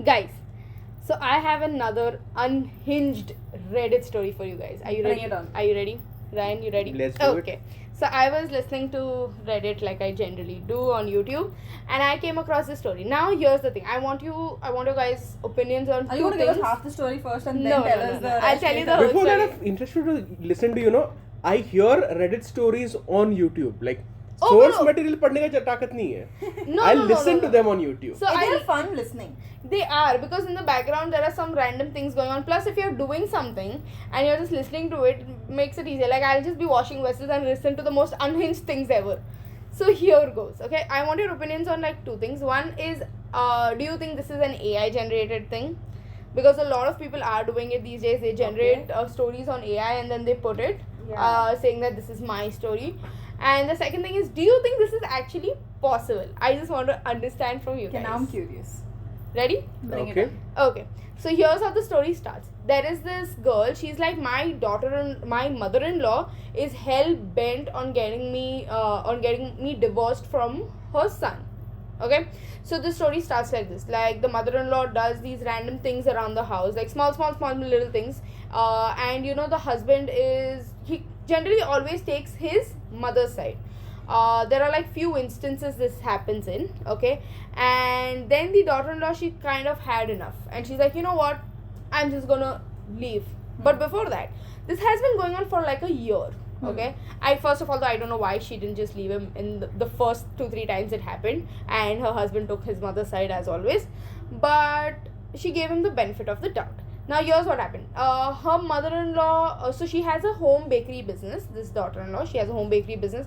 Guys, so I have another unhinged Reddit story for you guys. Are you ready? Bring it on. Are you ready? Ryan, you ready? Let's do it. Okay. So I was listening to Reddit like I generally do on YouTube, and I came across this story. Now here's the thing. I want you guys' opinions on Are you two going to give things. us half the story first and then No, tell no, us no, the no. I'll rest tell you later? the Before that, sorry. I'm interested to listen to, I hear Reddit stories on YouTube. Like, Oh, source no. material पढ़ने का ताकत नहीं है. No, I'll no, no, listen no, to no. them on YouTube. So It I'll is fun listening. They are, because in the background there are some random things going on. Plus, if you're doing something and you're just listening to it, makes it easier. Like, I'll just be washing vessels and listen to the most unhinged things ever. So here goes. Okay, I want your opinions on like two things. One is, do you think this is an AI generated thing? Because a lot of people are doing it these days. They generate stories on AI and then they put it, saying that this is my story. And the second thing is, do you think this is actually possible? I just want to understand from you Okay, guys. now I'm curious. Ready? Bring Okay. it on. Okay, so here's how the story starts. There is this girl. She's like, my mother-in-law is hell bent on getting me divorced from her son. Okay, so the story starts like this. Like, the mother-in-law does these random things around the house, like small little things. And the husband he generally always takes his mother's side. There are like few instances this happens in, okay, and then the daughter-in-law, she kind of had enough and she's like, you know what, I'm just gonna leave. But before that, this has been going on for like a year, okay. I first of all, though, I don't know why she didn't just leave him in the first 2-3 times it happened, and her husband took his mother's side as always, but she gave him the benefit of the doubt. Now here's what happened. Her mother-in-law, so she has a home bakery business. This daughter-in-law, she has a home bakery business.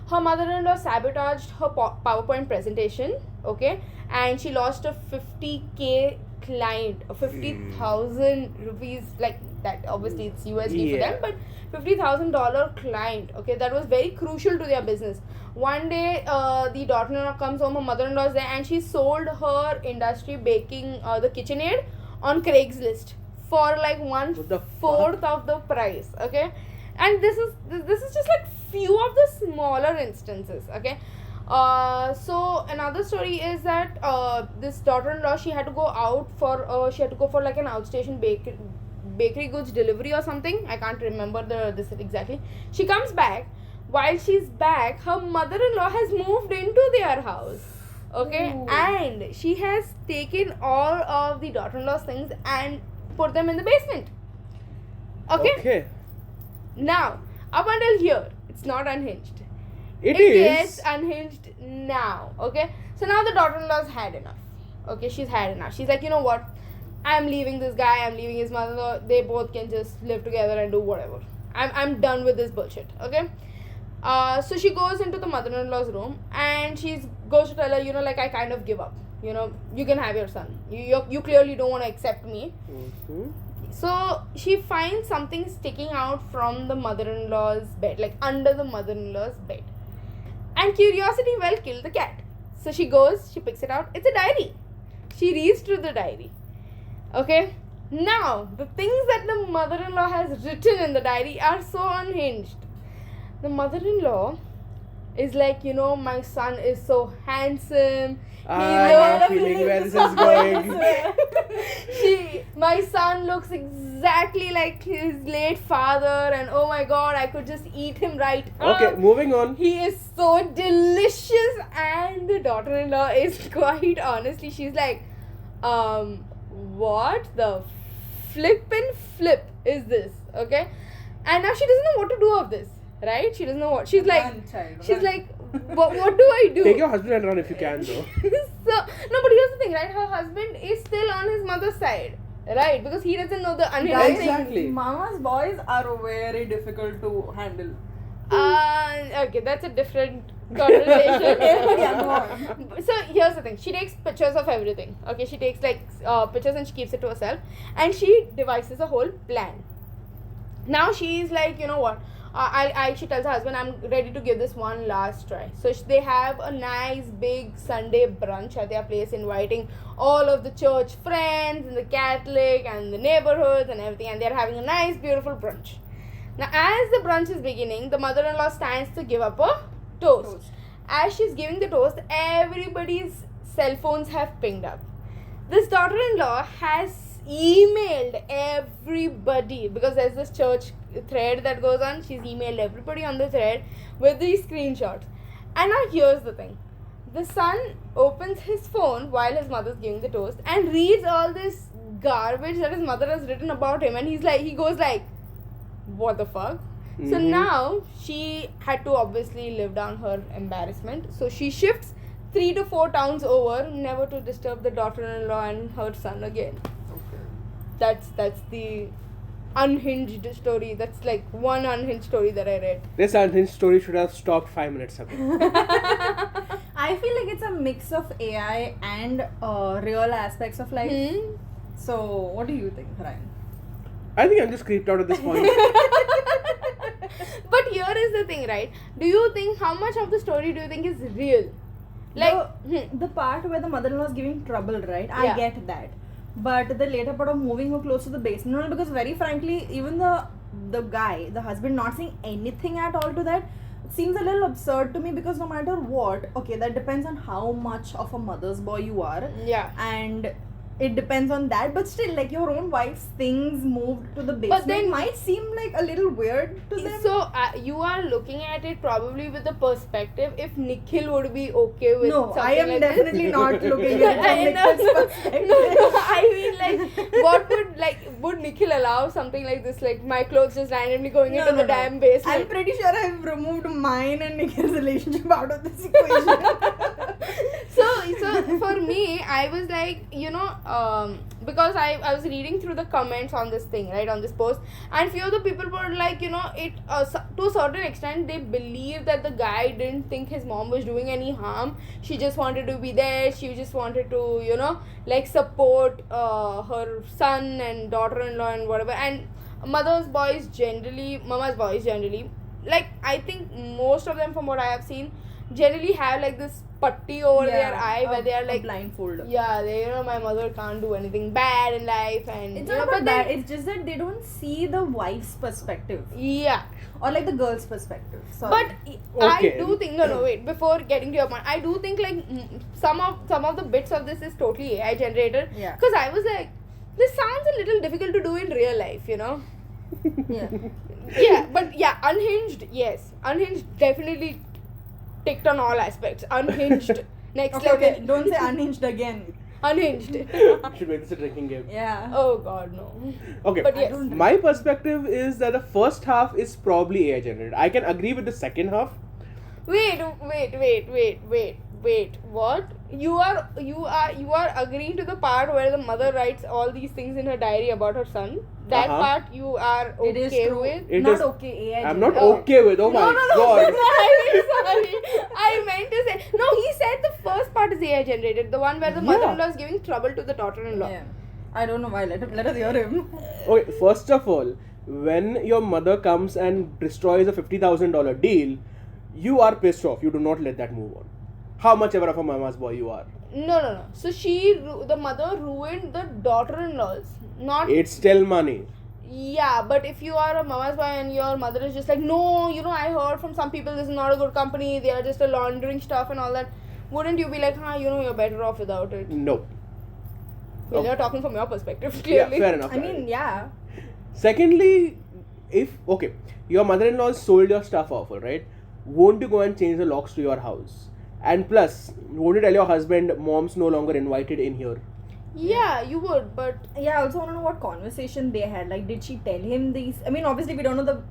Her mother-in-law sabotaged her PowerPoint presentation, okay, and she lost a 50K client, a 50,000 rupees, like that. Obviously, it's USD for them, but $50,000 client, okay, that was very crucial to their business. One day, the daughter-in-law comes home, her mother-in-law is there, and she sold her industry baking, the KitchenAid, on Craigslist for like 1/4 of the price, okay. And this is just like few of the smaller instances, okay. So another story is that this daughter-in-law, she had to go for like an outstation bakery goods delivery or something. I can't remember this exactly. She comes back. While she's back, her mother-in-law has moved into their house, okay. Ooh. And she has taken all of the daughter-in-law's things and put them in the basement, okay. Now, up until here, it's not unhinged. It gets is. unhinged now, okay. So now the daughter-in-law's had enough, okay. She's had enough. She's like, you know what, I'm leaving this guy, I'm leaving his mother. They both can just live together and do whatever. I'm done with this bullshit, okay. So she goes into the mother-in-law's room and she goes to tell her, like, I kind of give up. You can have your son. You clearly don't want to accept me. Mm-hmm. So she finds something sticking out from the mother-in-law's bed, like under the mother-in-law's bed. And curiosity killed the cat. So she goes, she picks it out. It's a diary. She reads through the diary. Okay. Now, the things that the mother-in-law has written in the diary are so unhinged. The mother-in-law is like, my son is so handsome. I have a feeling where this is going. My son looks exactly like his late father, and oh my god, I could just eat him right up. Okay, moving on. He is so delicious, and the daughter-in-law is quite honestly, she's like, what the flippin' flip is this? Okay, and now she doesn't know what to do of this, right? She doesn't know what she's like. What do I do? Take your husband and run if you can, though. But here's the thing, right? Her husband is still on his mother's side, right? Because he doesn't know the unhinged thing. Exactly. Mama's boys are very difficult to handle. Okay, that's a different conversation. Yeah, go on. So here's the thing. She takes pictures of everything. Okay, she takes like pictures and she keeps it to herself, and she devises a whole plan. Now she's like, you know what? She tells her husband, I'm ready to give this one last try. So they have a nice big Sunday brunch at their place, inviting all of the church friends and the Catholic and the neighborhoods and everything, and they're having a nice beautiful brunch. Now as the brunch is beginning, the mother-in-law stands to give up a toast. As she's giving the toast, everybody's cell phones have pinged up. this daughter-in-law has emailed everybody, because there's this church thread that goes on. She's emailed everybody on the thread with these screenshots. And now here's the thing. The son opens his phone while his mother's giving the toast and reads all this garbage that his mother has written about him, and he goes like, what the fuck? So now she had to obviously live down her embarrassment. So she shifts 3 to 4 towns over, never to disturb the daughter-in-law and her son again. That's the unhinged story. That's like one unhinged story that I read. This unhinged story should have stopped 5 minutes ago. I feel like it's a mix of AI and real aspects of life. So, what do you think, Ryan? I think I'm just creeped out at this point. But here is the thing, right? Do you think, how much of the story do you think is real? Like The part where the mother-in-law is giving trouble, right? Yeah. I get that. But the later part of moving her close to the basement, no, because very frankly, even the guy, the husband, not saying anything at all to that seems a little absurd to me, because no matter what, okay, that depends on how much of a mother's boy you are. Yeah. And it depends on that, but still, like, your own wife's things moved to the basement then- might seem like a little weird to them. So you are looking at it probably with the perspective if Nikhil would be okay with No, something I am like definitely this. not looking at it from Nikhil's perspective. No, I mean, like, what would Nikhil allow something like this, like my clothes just randomly going into the damn basement? I'm pretty sure I've removed mine and Nikhil's relationship out of this equation. So for me, I was like, because I was reading through the comments on this thing, right, on this post, and few of the people were like, it to a certain extent they believe that the guy didn't think his mom was doing any harm. She just wanted to be there. She just wanted to like support her son and daughter-in-law and whatever. And mama's boys generally, like, I think most of them, from what I have seen, generally have like this putty over their eye where they are like blindfold. Yeah, my mother can't do anything bad in life, and It's not about that. It's just that they don't see the wife's perspective. Yeah. Or like the girl's perspective. Sorry. But I do think wait, before getting to your point, I do think like some of the bits of this is totally AI generated. Yeah. Because I was like, this sounds a little difficult to do in real life, Yeah. Yeah, but yeah, unhinged, yes. Unhinged definitely ticked on all aspects. Unhinged, next level. Okay. Don't say unhinged again. Unhinged. You should make this a drinking game. Yeah. Oh god, no. Okay, But yes. my perspective is that the first half is probably AI generated. I can agree with the second half. Wait, what? You are agreeing to the part where the mother writes all these things in her diary about her son? That part you are It is okay true. with? It not is- okay. AI I'm not generated. okay with. Oh my god. Sorry. I meant to say, no, he said the first part is AI generated, the one where the mother-in-law is giving trouble to the daughter-in-law. Yeah. I don't know why. Let us hear him. Okay, first of all, when your mother comes and destroys a $50,000 deal, you are pissed off. You do not let that move on. How much ever of a mama's boy you are. No. So the mother ruined the daughter-in-laws. Not It's still money. Yeah, but if you are a mama's boy and your mother is just like, no, I heard from some people this is not a good company, they are just laundering stuff and all that, wouldn't you be like, you're better off without it? No. Well, you're talking from your perspective, clearly. Yeah, fair enough. I mean, yeah. Secondly, if your mother-in-law sold your stuff off, right? Won't you go and change the locks to your house? And plus, won't you tell your husband, mom's no longer invited in here? Yeah, you would, but Yeah, I also want to know what conversation they had. Like, did she tell him these? I mean, obviously, we don't know the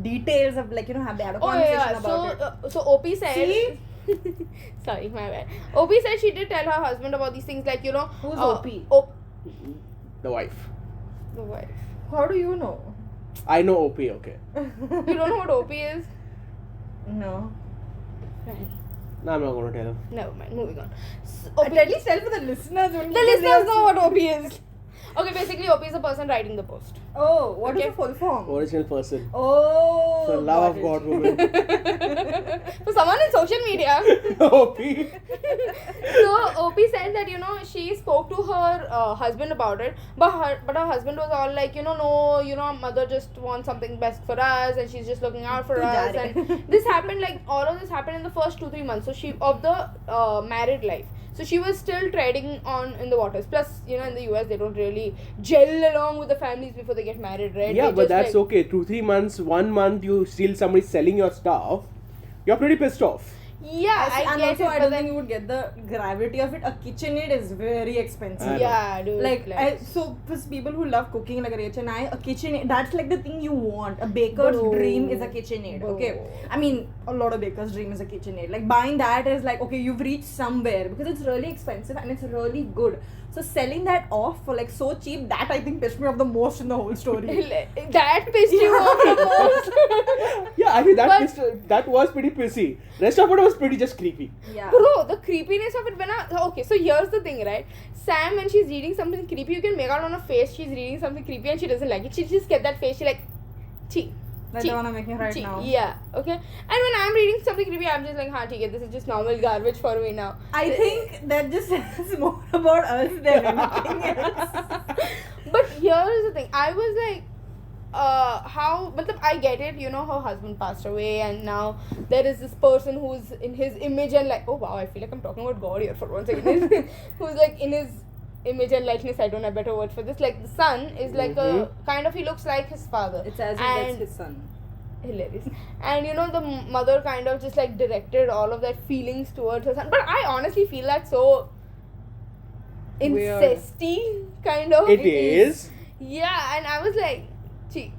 details of, like, have they had a conversation about it? So OP said. See? Sorry, my bad. OP said she did tell her husband about these things, like, Who's OP? The wife. The wife. How do you know? I know OP, okay. You don't know what OP is? No. Right. No, I'm not going to tell him. Never mind, moving on. At least tell for the listeners. The listeners know what OP is. Okay, basically OP is the person writing the post. Oh, what is Okay. the full form? Original person. Oh. For the love of got God, it. woman. For someone in social media. OP. So OP said that she spoke to her husband about it, but her husband was all like, no, mother just wants something best for us and she's just looking out for us, and this happened, like all of this happened in the first 2-3 months of the married life. So she was still treading on in the waters. Plus, you know, in the US they don't really gel along with the families before they get married, right? Yeah, They but just, that's like, okay. 2-3 months, 1 month, you steal somebody selling your stuff. You're pretty pissed off. Yeah, I and get also it, I but don't then, think you would get the gravity of it. A KitchenAid is very expensive. I know. yeah, dude. Like, so for people who love cooking like Rach and I, a KitchenAid, that's like the thing you want. A baker's Bro. dream is a KitchenAid. Okay, Bro. I mean a lot of bakers' dream is a KitchenAid. Like buying that is like, okay, you've reached somewhere because it's really expensive and it's really good. So selling that off for like so cheap, that I think pissed me off the most in the whole story. That pissed you off the most. Yeah, I mean, But- that was pretty pissy. Rest of it was pretty just creepy. Yeah. Bro, the creepiness of it okay, so here's the thing, right? Sam, when she's reading something creepy, you can make out on her face she's reading something creepy and she doesn't like it. She just get that face, she like, chee. That chee, I wanna make me right chee. now. Yeah, okay. And when I'm reading something creepy, I'm just like, this is just normal garbage for me now. I think that just says more about us than anything else. But here's the thing, I was like, I get it, you know, her husband passed away and now there is this person who's in his image and like, oh wow, I feel like I'm talking about God here for 1 second. Who's like in his image and likeness, I don't have better word for this. Like the son is like a kind of, he looks like his father. It's as if And- that's his son. Hilarious. And you know, the mother kind of just like directed all of that feelings towards her son. But I honestly feel that so Weird. incesty kind of. It is. Yeah, and I was like, gee.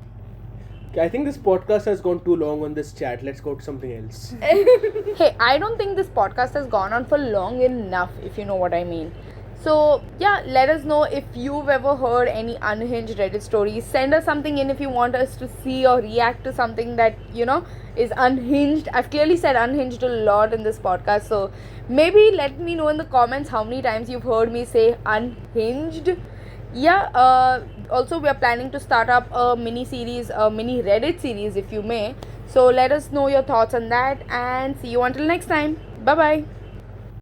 I think this podcast has gone too long on this chat. Let's go to something else. Hey, I don't think this podcast has gone on for long enough, if you know what I mean. So, yeah, let us know if you've ever heard any unhinged Reddit stories. Send us something in if you want us to see or react to something that, you know, is unhinged. I've clearly said unhinged a lot in this podcast. So, maybe let me know in the comments how many times you've heard me say unhinged. Yeah, also we are planning to start up a mini series, a mini Reddit series if you may. So let us know your thoughts on that and see you until next time. Bye bye.